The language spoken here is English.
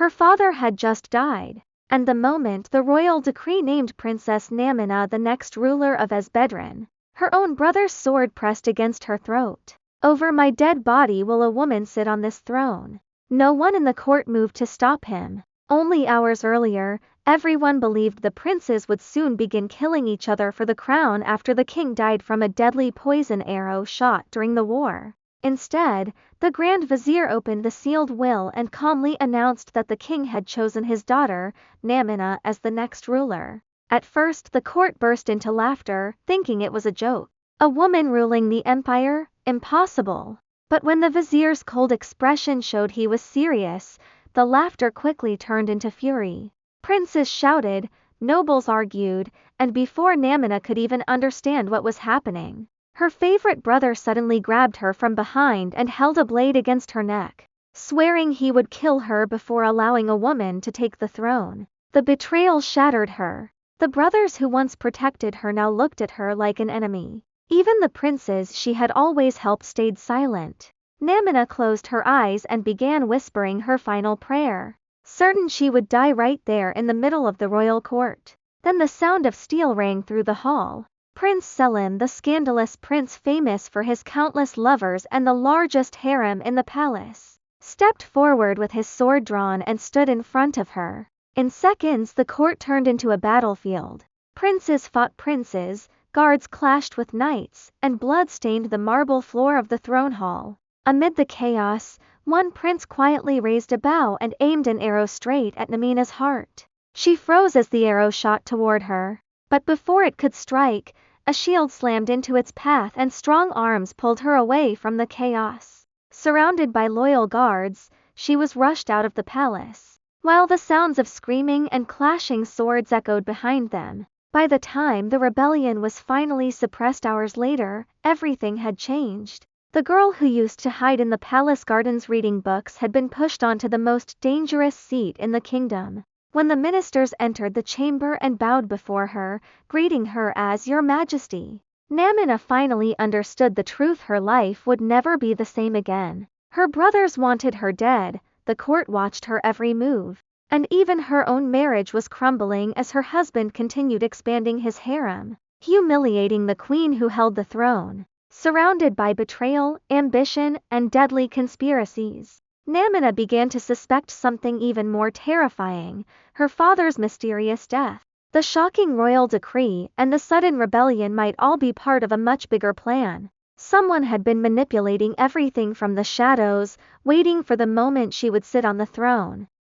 Her father had just died, and the moment the royal decree named Princess Namina the next ruler of Azbedran, her own brother's sword pressed against her throat. "Over my dead body will a woman sit on this throne." No one in the court moved to stop him. Only hours earlier, everyone believed the princes would soon begin killing each other for the crown after the king died from a deadly poison arrow shot during the war. Instead, the Grand Vizier opened the sealed will and calmly announced that the king had chosen his daughter, Namina, as the next ruler. At first the court burst into laughter, thinking it was a joke. A woman ruling the empire? Impossible. But when the vizier's cold expression showed he was serious, the laughter quickly turned into fury. Princes shouted, nobles argued, and before Namina could even understand what was happening, her favorite brother suddenly grabbed her from behind and held a blade against her neck, swearing he would kill her before allowing a woman to take the throne. The betrayal shattered her. The brothers who once protected her now looked at her like an enemy. Even the princes she had always helped stayed silent. Namina closed her eyes and began whispering her final prayer, certain she would die right there in the middle of the royal court. Then the sound of steel rang through the hall. Prince Selim, the scandalous prince famous for his countless lovers and the largest harem in the palace, stepped forward with his sword drawn and stood in front of her. In seconds the court turned into a battlefield. Princes fought princes, guards clashed with knights, and blood stained the marble floor of the throne hall. Amid the chaos, one prince quietly raised a bow and aimed an arrow straight at Namina's heart. She froze as the arrow shot toward her. But before it could strike, a shield slammed into its path and strong arms pulled her away from the chaos. Surrounded by loyal guards, she was rushed out of the palace, while the sounds of screaming and clashing swords echoed behind them. By the time the rebellion was finally suppressed hours later, everything had changed. The girl who used to hide in the palace gardens reading books had been pushed onto the most dangerous seat in the kingdom. When the ministers entered the chamber and bowed before her, greeting her as Your Majesty, Namina finally understood the truth: her life would never be the same again. Her brothers wanted her dead, the court watched her every move, and even her own marriage was crumbling as her husband continued expanding his harem, humiliating the queen who held the throne. Surrounded by betrayal, ambition, and deadly conspiracies, Namina began to suspect something even more terrifying: her father's mysterious death. The shocking royal decree and the sudden rebellion might all be part of a much bigger plan. Someone had been manipulating everything from the shadows, waiting for the moment she would sit on the throne.